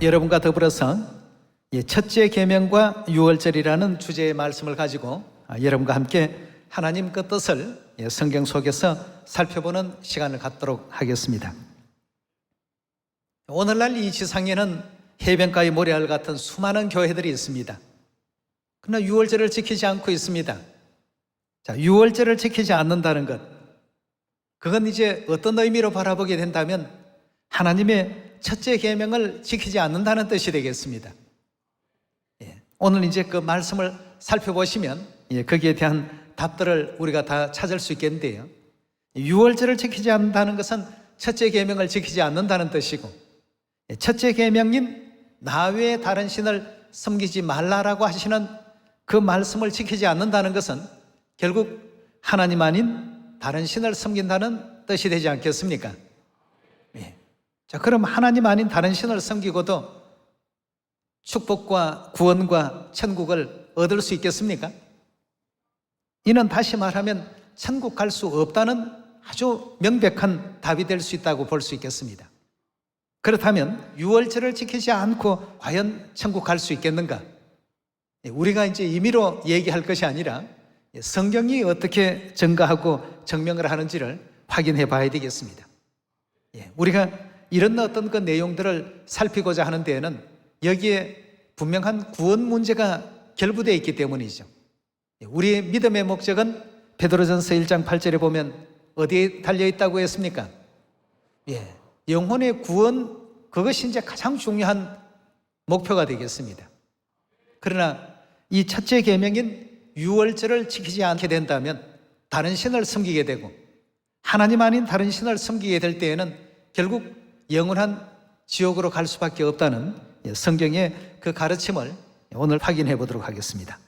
여러분과 더불어서 첫째 계명과 유월절이라는 주제의 말씀을 가지고 여러분과 함께 하나님 그 뜻을 성경 속에서 살펴보는 시간을 갖도록 하겠습니다. 오늘날 이 지상에는 해변가의 모래알 같은 수많은 교회들이 있습니다. 그러나 유월절을 지키지 않고 있습니다. 유월절을 지키지 않는다는 것, 그건 이제 어떤 의미로 바라보게 된다면 하나님의 첫째 계명을 지키지 않는다는 뜻이 되겠습니다. 오늘 이제 그 말씀을 살펴보시면 거기에 대한 답들을 우리가 다 찾을 수 있겠는데요. 유월절을 지키지 않는다는 것은 첫째 계명을 지키지 않는다는 뜻이고, 첫째 계명인 나 외에 다른 신을 섬기지 말라라고 하시는 그 말씀을 지키지 않는다는 것은 결국 하나님 아닌 다른 신을 섬긴다는 뜻이 되지 않겠습니까? 자, 그럼 하나님 아닌 다른 신을 섬기고도 축복과 구원과 천국을 얻을 수 있겠습니까? 이는 다시 말하면 천국 갈 수 없다는 아주 명백한 답이 될 수 있다고 볼 수 있겠습니다. 그렇다면 유월절을 지키지 않고 과연 천국 갈 수 있겠는가? 우리가 이제 임의로 얘기할 것이 아니라 성경이 어떻게 증거하고 증명을 하는지를 확인해 봐야 되겠습니다. 우리가 이런 어떤 그 내용들을 살피고자 하는 데에는 여기에 분명한 구원 문제가 결부되어 있기 때문이죠. 우리의 믿음의 목적은 베드로전서 1장 8절에 보면 어디에 달려있다고 했습니까? 영혼의 구원, 그것이 이제 가장 중요한 목표가 되겠습니다. 그러나 이 첫째 계명인 유월절을 지키지 않게 된다면 다른 신을 섬기게 되고 하나님 아닌 다른 신을 섬기게 될 때에는 결국 영원한 지옥으로 갈 수밖에 없다는 성경의 그 가르침을 오늘 확인해 보도록 하겠습니다.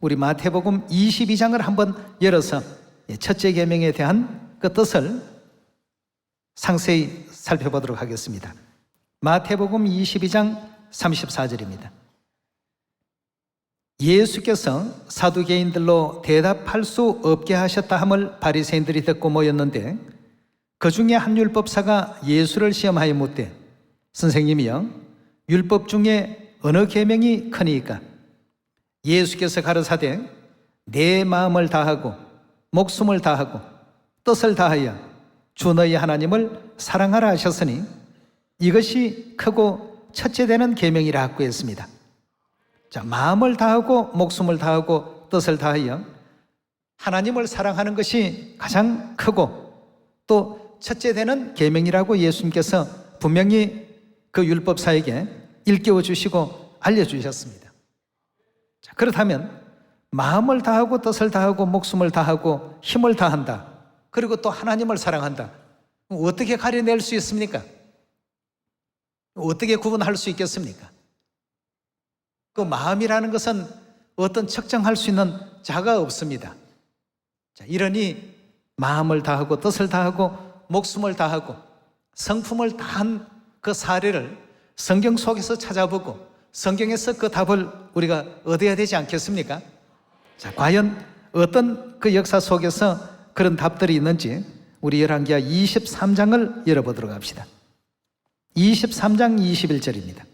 우리 마태복음 22장을 한번 열어서 첫째 계명에 대한 그 뜻을 상세히 살펴보도록 하겠습니다. 마태복음 22장 34절입니다. 예수께서 사두개인들로 대답할 수 없게 하셨다 함을 바리새인들이 듣고 모였는데 그 중에 한 율법사가 예수를 시험하여 묻되 선생님이여 율법 중에 어느 계명이 크니이까? 예수께서 가르사대 내 마음을 다하고 목숨을 다하고 뜻을 다하여 주 너희 하나님을 사랑하라 하셨으니 이것이 크고 첫째 되는 계명이라 하고 했습니다. 자, 마음을 다하고 목숨을 다하고 뜻을 다하여 하나님을 사랑하는 것이 가장 크고 또 첫째 되는 계명이라고 예수님께서 분명히 그 율법사에게 일깨워 주시고 알려주셨습니다. 자, 그렇다면 마음을 다하고 뜻을 다하고 목숨을 다하고 힘을 다한다, 그리고 또 하나님을 사랑한다, 어떻게 가려낼 수 있습니까? 어떻게 구분할 수 있겠습니까? 그 마음이라는 것은 어떤 측정할 수 있는 자가 없습니다. 자, 이러니 마음을 다하고 뜻을 다하고 목숨을 다하고 성품을 다한 그 사례를 성경 속에서 찾아보고 성경에서 그 답을 우리가 얻어야 되지 않겠습니까? 자, 과연 어떤 그 역사 속에서 그런 답들이 있는지 우리 열왕기하 23장을 열어보도록 합시다. 23장 21절입니다.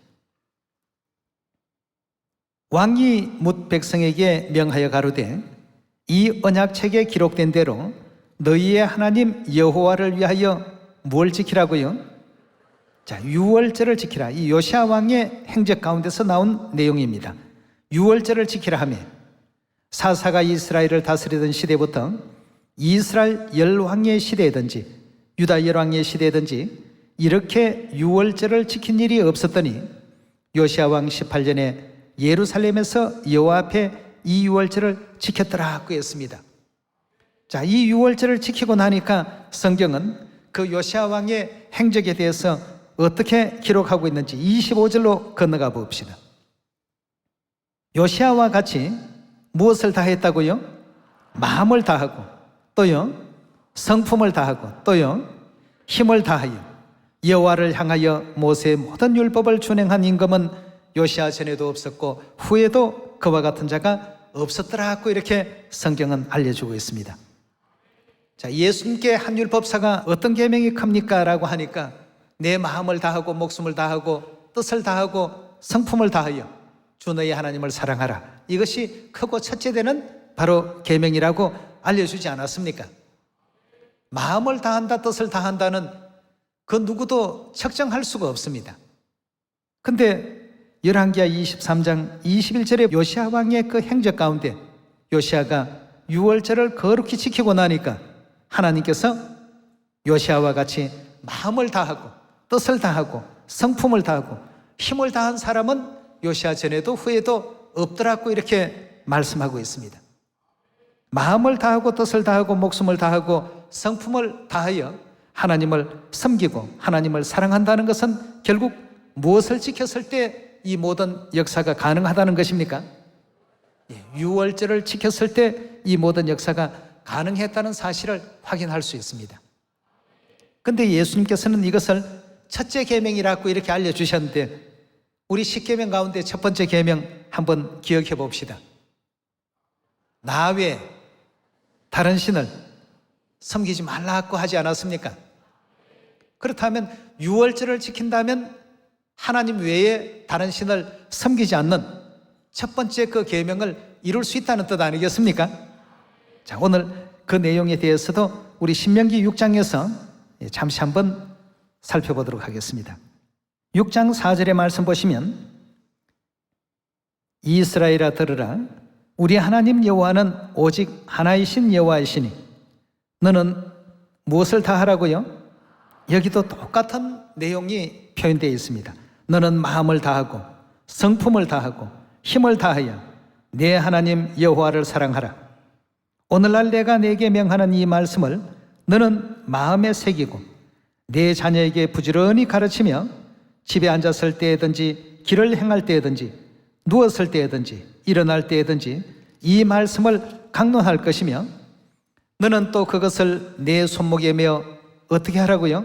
왕이 뭇 백성에게 명하여 가로되 이 언약책에 기록된 대로 너희의 하나님 여호와를 위하여 뭘 지키라고요? 자, 유월절을 지키라. 이 요시야 왕의 행적 가운데서 나온 내용입니다. 유월절을 지키라 하며 사사가 이스라엘을 다스리던 시대부터 이스라엘 열왕의 시대든지 유다 열왕의 시대든지 이렇게 유월절을 지킨 일이 없었더니 요시야 왕 18년에 예루살렘에서 여호와 앞에 이 유월절을 지켰더라고 했습니다. 자, 이 유월절을 지키고 나니까 성경은 그 요시야 왕의 행적에 대해서 어떻게 기록하고 있는지 25절로 건너가 봅시다. 요시야와 같이 무엇을 다했다고요? 마음을 다하고 또요 성품을 다하고 또요 힘을 다하여 여호와를 향하여 모세의 모든 율법을 준행한 임금은 요시야 전에도 없었고 후에도 그와 같은 자가 없었더라고 이렇게 성경은 알려주고 있습니다. 자, 예수님께 한 율법사가 어떤 계명이 큽니까? 라고 하니까 내 마음을 다하고 목숨을 다하고 뜻을 다하고 성품을 다하여 주 너희 하나님을 사랑하라. 이것이 크고 첫째 되는 바로 계명이라고 알려주지 않았습니까? 마음을 다한다, 뜻을 다한다는 그 누구도 측정할 수가 없습니다. 근데 열왕기하 23장 21절에 요시야 왕의 그 행적 가운데 요시야가 유월절을 거룩히 지키고 나니까 하나님께서 요시야와 같이 마음을 다하고 뜻을 다하고 성품을 다하고 힘을 다한 사람은 요시야 전에도 후에도 없더라고 이렇게 말씀하고 있습니다. 마음을 다하고 뜻을 다하고 목숨을 다하고 성품을 다하여 하나님을 섬기고 하나님을 사랑한다는 것은 결국 무엇을 지켰을 때 이 모든 역사가 가능하다는 것입니까? 유월절을 지켰을 때 이 모든 역사가 가능했다는 사실을 확인할 수 있습니다. 근데 예수님께서는 이것을 첫째 계명이라고 이렇게 알려주셨는데 우리 10계명 가운데 첫 번째 계명 한번 기억해 봅시다. 나 외에 다른 신을 섬기지 말라고 하지 않았습니까? 그렇다면 유월절을 지킨다면 하나님 외에 다른 신을 섬기지 않는 첫 번째 그 계명을 이룰 수 있다는 뜻 아니겠습니까? 자, 오늘 그 내용에 대해서도 우리 신명기 6장에서 잠시 한번 살펴보도록 하겠습니다. 6장 4절의 말씀 보시면 이스라엘아 들으라 우리 하나님 여호와는 오직 하나이신 여호와이시니 너는 무엇을 다하라고요? 여기도 똑같은 내용이 표현되어 있습니다. 너는 마음을 다하고 성품을 다하고 힘을 다하여 내 하나님 여호와를 사랑하라. 오늘날 내가 내게 명하는 이 말씀을 너는 마음에 새기고 내 자녀에게 부지런히 가르치며 집에 앉았을 때든지 길을 행할 때든지 누웠을 때든지 일어날 때든지 이 말씀을 강론할 것이며 너는 또 그것을 내 손목에 메어 어떻게 하라고요?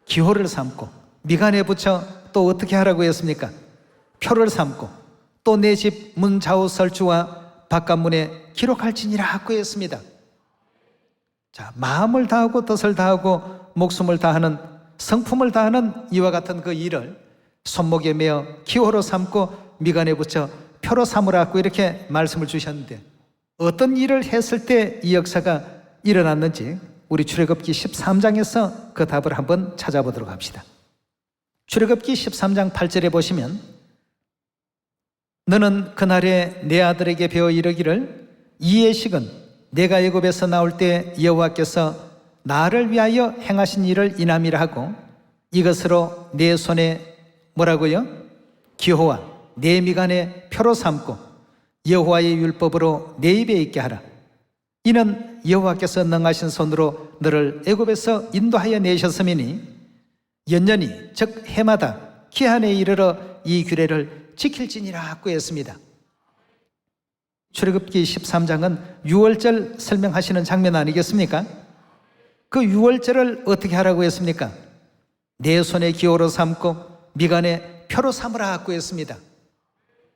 기호를 삼고 미간에 붙여 또 어떻게 하라고 했습니까? 표를 삼고 또 내 집 문 좌우 설주와 바깥문에 기록할지니라 하고 했습니다. 자, 마음을 다하고 뜻을 다하고 목숨을 다하는 성품을 다하는 이와 같은 그 일을 손목에 메어 기호로 삼고 미간에 붙여 표로 삼으라고 이렇게 말씀을 주셨는데 어떤 일을 했을 때 이 역사가 일어났는지 우리 출애굽기 13장에서 그 답을 한번 찾아보도록 합시다. 출애굽기 13장 8절에 보시면 너는 그날에 내 아들에게 배워 이르기를 이 예식은 내가 애굽에서 나올 때 여호와께서 나를 위하여 행하신 일을 인함이라 하고 이것으로 내 손에 뭐라고요? 기호와 내 미간에 표로 삼고 여호와의 율법으로 내 입에 있게 하라. 이는 여호와께서 능하신 손으로 너를 애굽에서 인도하여 내셨음이니 연년이 즉 해마다 기한에 이르러 이 규례를 지킬지니라 하고 했습니다. 출애굽기 13장은 유월절 설명하시는 장면 아니겠습니까? 그 유월절을 어떻게 하라고 했습니까? 내 손에 기호로 삼고 미간에 표로 삼으라 하고 했습니다.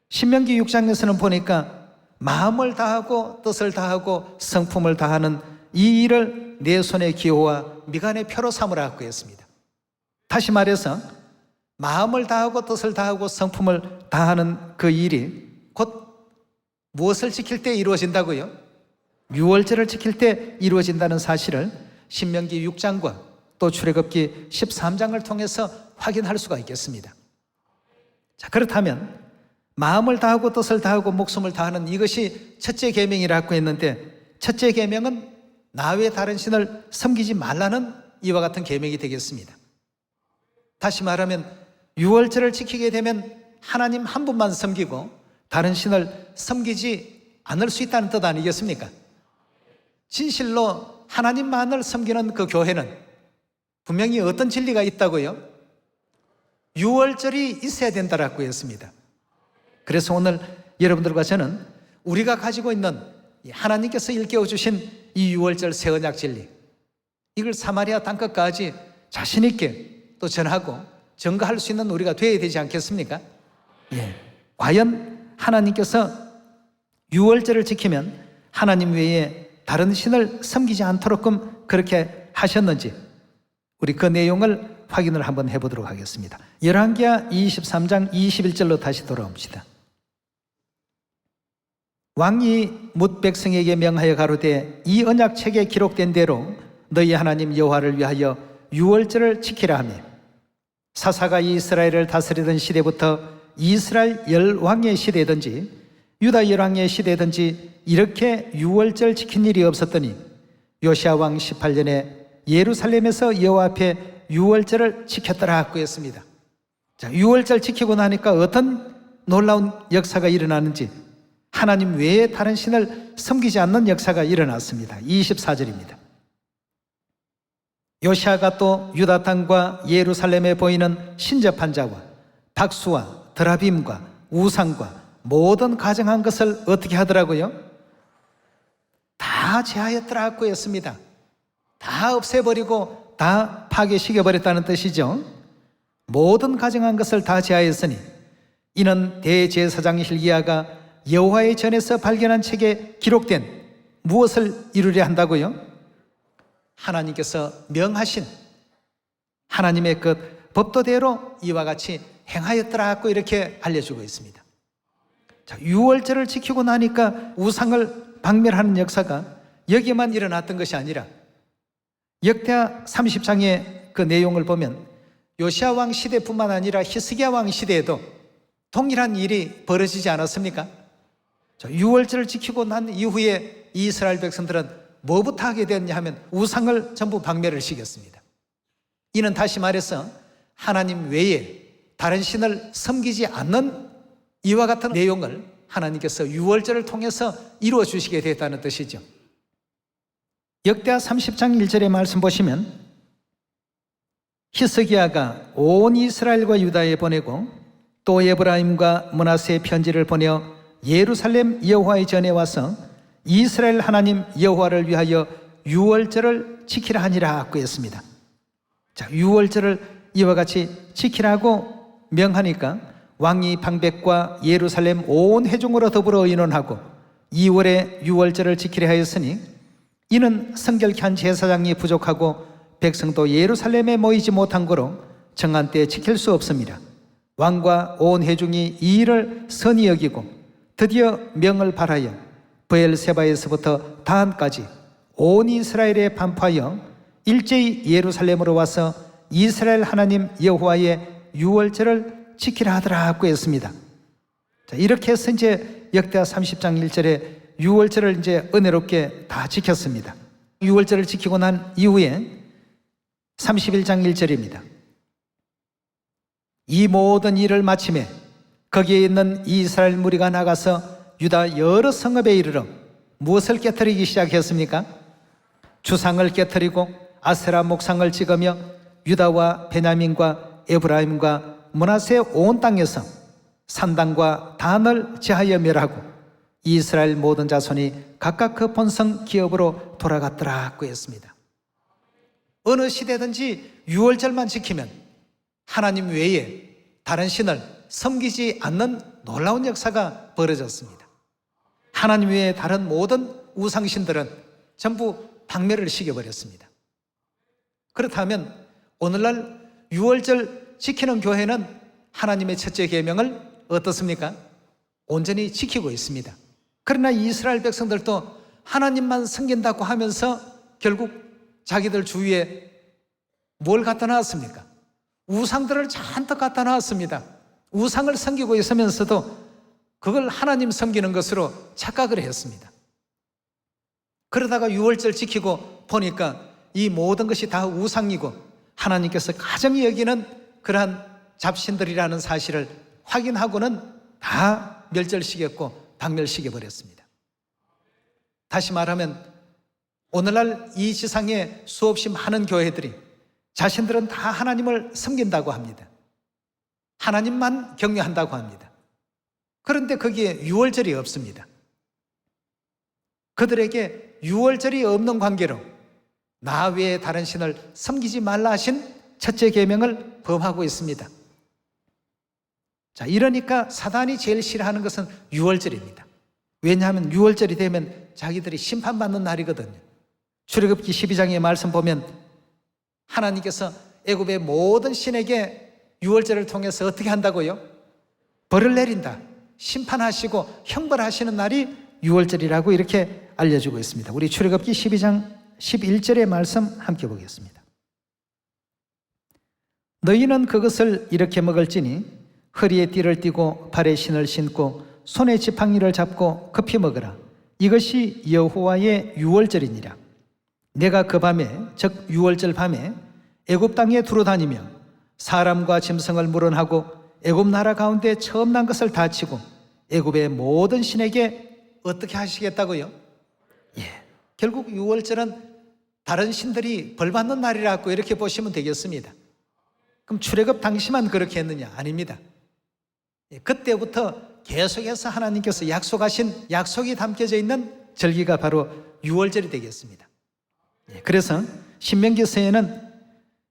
신명기 6장에서는 보니까 마음을 다하고 뜻을 다하고 성품을 다하는 이 일을 내 손에 기호와 미간에 표로 삼으라 하고 했습니다. 다시 말해서 마음을 다하고 뜻을 다하고 성품을 다하는 그 일이 곧 무엇을 지킬 때 이루어진다고요? 유월절을 지킬 때 이루어진다는 사실을 신명기 6장과 또 출애굽기 13장을 통해서 확인할 수가 있겠습니다. 자, 그렇다면 마음을 다하고 뜻을 다하고 목숨을 다하는 이것이 첫째 계명이라고 했는데 첫째 계명은 나 외 다른 신을 섬기지 말라는 이와 같은 계명이 되겠습니다. 다시 말하면 유월절을 지키게 되면 하나님 한 분만 섬기고 다른 신을 섬기지 않을 수 있다는 뜻 아니겠습니까? 진실로 하나님만을 섬기는 그 교회는 분명히 어떤 진리가 있다고요? 유월절이 있어야 된다라고 했습니다. 그래서 오늘 여러분들과 저는 우리가 가지고 있는 하나님께서 일깨워 주신 이 유월절 새 언약 진리, 이걸 사마리아 땅끝까지 자신 있게 또 전하고 증거할 수 있는 우리가 되어야 되지 않겠습니까? 예. 과연 하나님께서 유월절을 지키면 하나님 외에 다른 신을 섬기지 않도록끔 그렇게 하셨는지 우리 그 내용을 확인을 한번 해보도록 하겠습니다. 열왕기하 23장 21절로 다시 돌아옵시다. 왕이 뭇 백성에게 명하여 가로되 이 언약책에 기록된 대로 너희 하나님 여호와를 위하여 유월절을 지키라 하며 사사가 이스라엘을 다스리던 시대부터 이스라엘 열왕의 시대든지 유다 열왕의 시대든지 이렇게 유월절 지킨 일이 없었더니 요시야 왕 18년에 예루살렘에서 여호와 앞에 유월절을 지켰더라고 했습니다. 자, 유월절 지키고 나니까 어떤 놀라운 역사가 일어나는지 하나님 외에 다른 신을 섬기지 않는 역사가 일어났습니다. 24절입니다. 요시야가 또 유다 땅과 예루살렘에 보이는 신접한 자와 박수와 드라빔과 우상과 모든 가정한 것을 어떻게 하더라고요? 다 제하였더라고 했습니다. 다 없애버리고 다 파괴시켜버렸다는 뜻이죠. 모든 가정한 것을 다 제하였으니 이는 대제사장 hil기야가 여호와의 전에서 발견한 책에 기록된 무엇을 이루려 한다고요? 하나님께서 명하신 하나님의 그 법도대로 이와 같이 행하였더라고 이렇게 알려주고 있습니다. 자, 유월절을 지키고 나니까 우상을 박멸하는 역사가 여기에만 일어났던 것이 아니라 역대하 30장의 그 내용을 보면 요시야 왕 시대뿐만 아니라 히스기야 왕 시대에도 동일한 일이 벌어지지 않았습니까? 유월절을 지키고 난 이후에 이스라엘 백성들은 뭐부터 하게 되었냐 하면 우상을 전부 박멸을 시켰습니다. 이는 다시 말해서 하나님 외에 다른 신을 섬기지 않는 이와 같은 내용을 하나님께서 유월절을 통해서 이루어 주시게 됐다는 뜻이죠. 역대하 30장 1절의 말씀 보시면 히스기야가 온 이스라엘과 유다에 보내고 또 에브라임과 므낫세에 편지를 보내어 예루살렘 여호와의 전에 와서 이스라엘 하나님 여호와를 위하여 유월절을 지키라 하니라고 했습니다. 자, 유월절을 이와 같이 지키라고 명하니까 왕이 방백과 예루살렘 온 회중으로 더불어 의논하고 2월에 유월절을 지키려 하였으니 이는 성결케 한 제사장이 부족하고 백성도 예루살렘에 모이지 못한 거로 정한 때에 지킬 수 없습니다. 왕과 온 회중이 이 일을 선히 여기고 드디어 명을 발하여 브엘세바에서부터 다한까지 온 이스라엘에 반포하여 일제히 예루살렘으로 와서 이스라엘 하나님 여호와의 유월절을 지키라 하더라고 했습니다. 자, 이렇게 해서 이제 역대하 30장 1절에 유월절을 이제 은혜롭게 다 지켰습니다. 유월절을 지키고 난 이후에 31장 1절입니다. 이 모든 일을 마침에 거기에 있는 이스라엘 무리가 나가서 유다 여러 성읍에 이르러 무엇을 깨뜨리기 시작했습니까? 주상을 깨뜨리고 아세라 목상을 찍으며 유다와 베냐민과 에브라임과 므낫세 온 땅에서 산당과 단을 제하여 멸하고 이스라엘 모든 자손이 각각 그 본성 기업으로 돌아갔더라고 했습니다. 어느 시대든지 유월절만 지키면 하나님 외에 다른 신을 섬기지 않는 놀라운 역사가 벌어졌습니다. 하나님 외에 다른 모든 우상신들은 전부 박멸을 시켜버렸습니다. 그렇다면 오늘날 유월절 지키는 교회는 하나님의 첫째 계명을 어떻습니까? 온전히 지키고 있습니다. 그러나 이스라엘 백성들도 하나님만 섬긴다고 하면서 결국 자기들 주위에 뭘 갖다 놨습니까? 우상들을 잔뜩 갖다 놨습니다. 우상을 섬기고 있으면서도 그걸 하나님 섬기는 것으로 착각을 했습니다. 그러다가 유월절 지키고 보니까 이 모든 것이 다 우상이고 하나님께서 가정이 여기는 그러한 잡신들이라는 사실을 확인하고는 다 멸절시켰고 박멸시켜버렸습니다. 다시 말하면 오늘날 이 지상에 수없이 많은 교회들이 자신들은 다 하나님을 섬긴다고 합니다. 하나님만 경외한다고 합니다. 그런데 거기에 유월절이 없습니다. 그들에게 유월절이 없는 관계로 나 외에 다른 신을 섬기지 말라 하신 첫째 계명을 범하고 있습니다. 자, 이러니까 사단이 제일 싫어하는 것은 유월절입니다. 왜냐하면 유월절이 되면 자기들이 심판받는 날이거든요. 출애굽기 12장의 말씀 보면 하나님께서 애굽의 모든 신에게 유월절을 통해서 어떻게 한다고요? 벌을 내린다. 심판하시고 형벌하시는 날이 유월절이라고 이렇게 알려주고 있습니다. 우리 출애굽기 12장 11절의 말씀 함께 보겠습니다. 너희는 그것을 이렇게 먹을지니 허리에 띠를 띠고 발에 신을 신고 손에 지팡이를 잡고 급히 먹으라. 이것이 여호와의 유월절이니라. 내가 그 밤에 즉 유월절 밤에 애굽 땅에 두루다니며 사람과 짐승을 물어하고 애굽 나라 가운데 처음 난 것을 다 치고 애굽의 모든 신에게 어떻게 하시겠다고요? 결국 유월절은 다른 신들이 벌받는 날이라고 이렇게 보시면 되겠습니다. 그럼 출애굽 당시만 그렇게 했느냐? 아닙니다. 그때부터 계속해서 하나님께서 약속하신 약속이 담겨져 있는 절기가 바로 유월절이 되겠습니다. 그래서 신명기서에는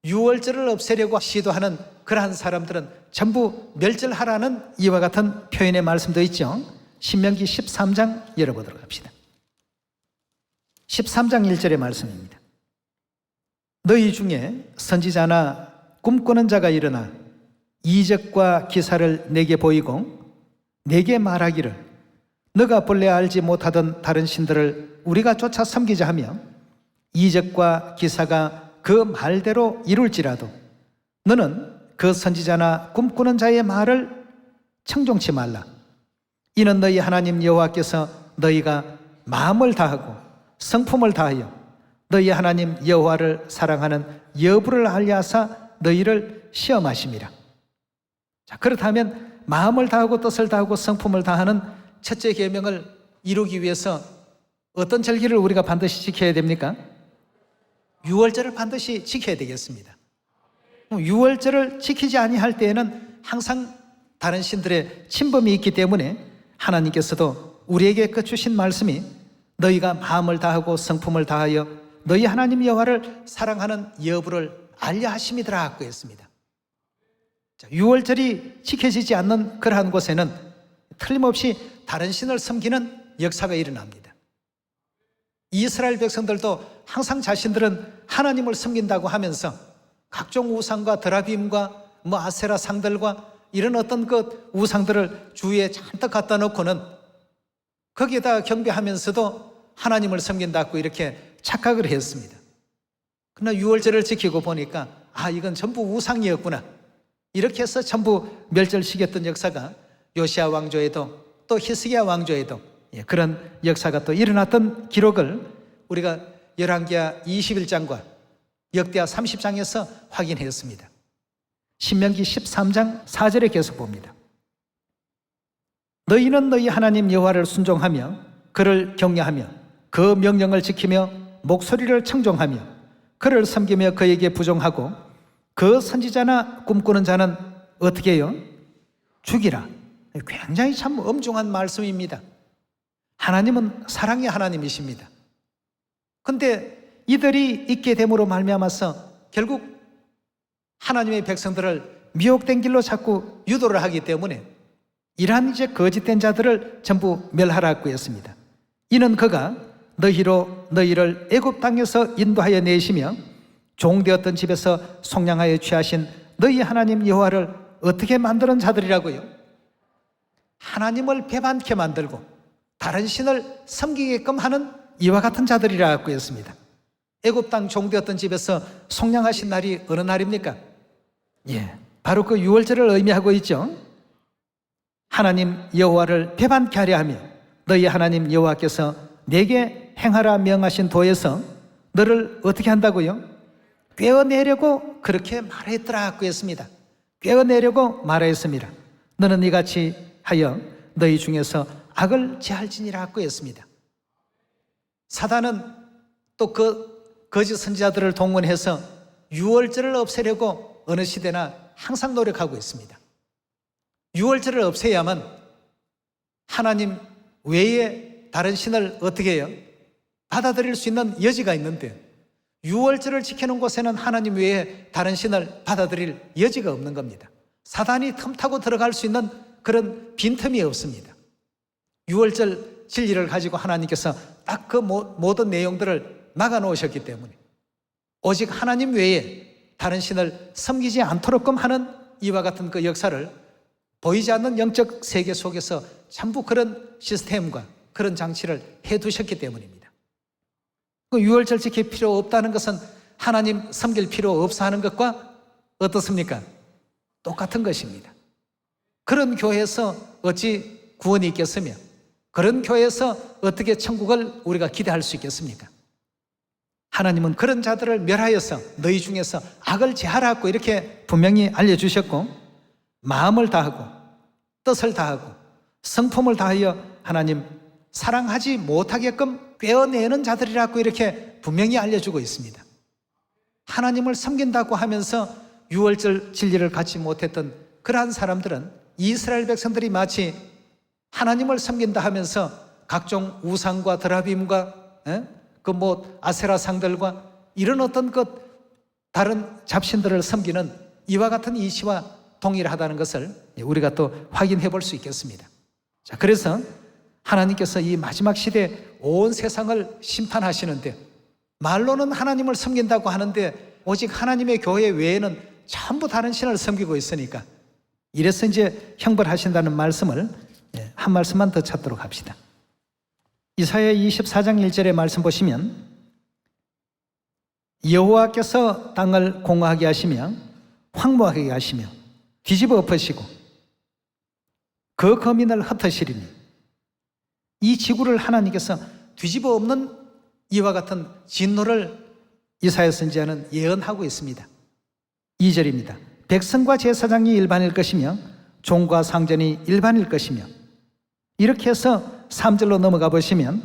유월절을 없애려고 시도하는 그러한 사람들은 전부 멸절하라는 이와 같은 표현의 말씀도 있죠. 신명기 13장 열어보도록 합시다. 13장 1절의 말씀입니다. 너희 중에 선지자나 꿈꾸는 자가 일어나 이적과 기사를 내게 보이고 내게 말하기를 너가 본래 알지 못하던 다른 신들을 우리가 쫓아 섬기자 하며 이적과 기사가 그 말대로 이룰지라도 너는 그 선지자나 꿈꾸는 자의 말을 청종치 말라. 이는 너희 하나님 여호와께서 너희가 마음을 다하고 성품을 다하여 너희 하나님 여호와를 사랑하는 여부를 알려 하사 너희를 시험하심이라. 자, 그렇다면 마음을 다하고 뜻을 다하고 성품을 다하는 첫째 계명을 이루기 위해서 어떤 절기를 우리가 반드시 지켜야 됩니까? 유월절을 반드시 지켜야 되겠습니다. 유월절을 지키지 아니할 때에는 항상 다른 신들의 침범이 있기 때문에 하나님께서도 우리에게 그 주신 말씀이 너희가 마음을 다하고 성품을 다하여 너희 하나님 여호와를 사랑하는 여부를 알려 하심이더라고 했습니다. 유월절이 지켜지지 않는 그러한 곳에는 틀림없이 다른 신을 섬기는 역사가 일어납니다. 이스라엘 백성들도 항상 자신들은 하나님을 섬긴다고 하면서 각종 우상과 드라빔과 아세라 상들과 이런 어떤 그 우상들을 주위에 잔뜩 갖다 놓고는 거기에다 경배하면서도 하나님을 섬긴다고 이렇게 착각을 했습니다. 그러나 유월절을 지키고 보니까 이건 전부 우상이었구나. 이렇게 해서 전부 멸절시켰던 역사가 요시야 왕조에도 또 히스기야 왕조에도 그런 역사가 또 일어났던 기록을 우리가 열왕기하 21장과 역대하 30장에서 확인했습니다. 신명기 13장 4절에 계속 봅니다. 너희는 너희 하나님 여호와를 순종하며 그를 경외하며 그 명령을 지키며 목소리를 청종하며 그를 섬기며 그에게 부종하고 그 선지자나 꿈꾸는 자는 어떻게 해요? 죽이라. 굉장히 참 엄중한 말씀입니다. 하나님은 사랑의 하나님이십니다. 그런데 이들이 있게 됨으로 말미암아서 결국 하나님의 백성들을 미혹된 길로 자꾸 유도를 하기 때문에 이러한 이제 거짓된 자들을 전부 멸하라고 했습니다. 이는 그가 너희로 너희를 애굽 땅에서 인도하여 내시며 종되었던 집에서 속량하여 취하신 너희 하나님 여호와를 어떻게 만드는 자들이라고요? 하나님을 배반케 만들고 다른 신을 섬기게끔 하는 이와 같은 자들이라고 했습니다. 애굽 땅 종되었던 집에서 속량하신 날이 어느 날입니까? 바로 그 유월절을 의미하고 있죠. 하나님 여호와를 배반케 하려 하며 너희 하나님 여호와께서 내게 행하라 명하신 도에서 너를 어떻게 한다고요? 꿰어내려고 그렇게 말했더라고 했습니다. 꿰어내려고 말했습니다. 너는 이같이 하여 너희 중에서 악을 제할지니라고 했습니다. 사단은 또 그 거짓 선지자들을 동원해서 유월절을 없애려고 어느 시대나 항상 노력하고 있습니다. 유월절을 없애야만 하나님 외에 다른 신을 어떻게 해요? 받아들일 수 있는 여지가 있는데 유월절을 지키는 곳에는 하나님 외에 다른 신을 받아들일 여지가 없는 겁니다. 사단이 틈타고 들어갈 수 있는 그런 빈틈이 없습니다. 유월절 진리를 가지고 하나님께서 딱 그 모든 내용들을 막아 놓으셨기 때문에 오직 하나님 외에 다른 신을 섬기지 않도록끔 하는 이와 같은 그 역사를 보이지 않는 영적 세계 속에서 전부 그런 시스템과 그런 장치를 해두셨기 때문입니다. 그 유월절 지킬 필요 없다는 것은 하나님 섬길 필요 없어 하는 것과 어떻습니까? 똑같은 것입니다. 그런 교회에서 어찌 구원이 있겠으며 그런 교회에서 어떻게 천국을 우리가 기대할 수 있겠습니까? 하나님은 그런 자들을 멸하여서 너희 중에서 악을 제하라고 이렇게 분명히 알려주셨고, 마음을 다하고 뜻을 다하고 성품을 다하여 하나님 사랑하지 못하게끔 꿰어내는 자들이라고 이렇게 분명히 알려주고 있습니다. 하나님을 섬긴다고 하면서 유월절 진리를 갖지 못했던 그러한 사람들은 이스라엘 백성들이 마치 하나님을 섬긴다 하면서 각종 우상과 드라빔과 아세라 상들과 이런 어떤 다른 잡신들을 섬기는 이와 같은 이치와 동일하다는 것을 우리가 또 확인해 볼 수 있겠습니다. 자, 그래서 하나님께서 이 마지막 시대에 온 세상을 심판하시는데, 말로는 하나님을 섬긴다고 하는데 오직 하나님의 교회 외에는 전부 다른 신을 섬기고 있으니까, 이래서 이제 형벌하신다는 말씀을 한 말씀만 더 찾도록 합시다. 이사야 24장 1절의 말씀 보시면, 여호와께서 땅을 공허하게 하시며 황무하게 하시며 뒤집어 엎으시고 그 거민을 흩으시리니, 이 지구를 하나님께서 뒤집어 엎는 이와 같은 진노를 이사야 선지자는 예언하고 있습니다. 2절입니다. 백성과 제사장이 일반일 것이며 종과 상전이 일반일 것이며, 이렇게 해서 3절로 넘어가 보시면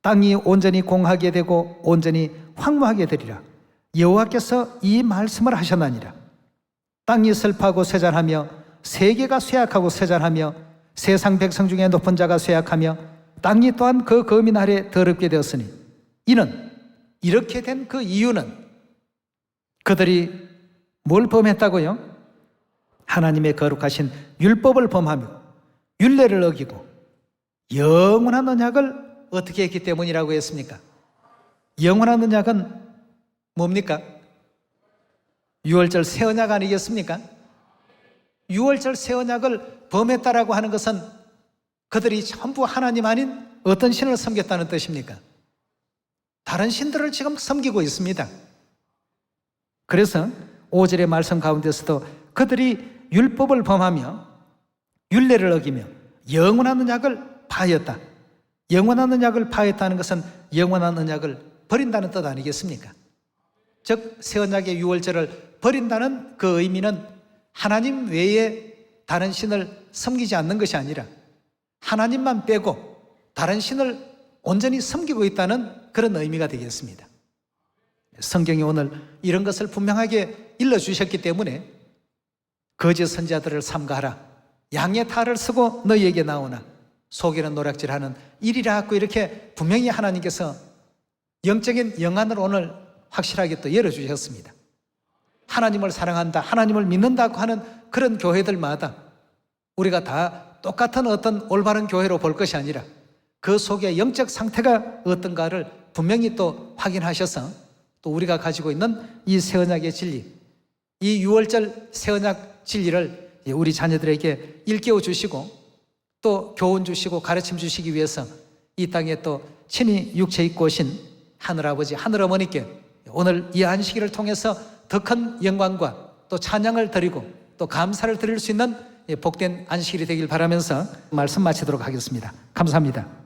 땅이 온전히 공하게 되고 온전히 황무하게 되리라. 여호와께서 이 말씀을 하셨나니라. 땅이 슬퍼하고 쇠잔하며 세계가 쇠약하고 쇠잔하며 세상 백성 중에 높은 자가 쇠약하며 땅이 또한 그 거민 아래 더럽게 되었으니, 이는 이렇게 된 그 이유는 그들이 뭘 범했다고요? 하나님의 거룩하신 율법을 범하며 율례를 어기고 영원한 언약을 어떻게 했기 때문이라고 했습니까? 영원한 언약은 뭡니까? 유월절 새 언약 아니겠습니까? 유월절 새 언약을 범했다라고 하는 것은 그들이 전부 하나님 아닌 어떤 신을 섬겼다는 뜻입니까? 다른 신들을 지금 섬기고 있습니다. 그래서 5절의 말씀 가운데서도 그들이 율법을 범하며 율례를 어기며 영원한 언약을 파했다. 영원한 언약을 파했다는 것은 영원한 언약을 버린다는 뜻 아니겠습니까? 즉 새 언약의 유월절을 버린다는 그 의미는 하나님 외에 다른 신을 섬기지 않는 것이 아니라 하나님만 빼고 다른 신을 온전히 섬기고 있다는 그런 의미가 되겠습니다. 성경이 오늘 이런 것을 분명하게 일러주셨기 때문에 거짓 선지자들을 삼가하라, 양의 탈을 쓰고 너희에게 나오나 속에는 노략질하는 일이라 하고 이렇게 분명히 하나님께서 영적인 영안을 오늘 확실하게 또 열어주셨습니다. 하나님을 사랑한다, 하나님을 믿는다고 하는 그런 교회들마다 우리가 다 똑같은 어떤 올바른 교회로 볼 것이 아니라 그 속에 영적 상태가 어떤가를 분명히 또 확인하셔서 또 우리가 가지고 있는 이 새 언약의 진리, 이 유월절 새 언약 진리를 우리 자녀들에게 일깨워 주시고 또 교훈 주시고 가르침 주시기 위해서 이 땅에 또 친히 육체 입고 오신 하늘아버지 하늘어머니께 오늘 이 안식일을 통해서 더 큰 영광과 또 찬양을 드리고 또 감사를 드릴 수 있는 복된 안식일이 되길 바라면서 말씀 마치도록 하겠습니다. 감사합니다.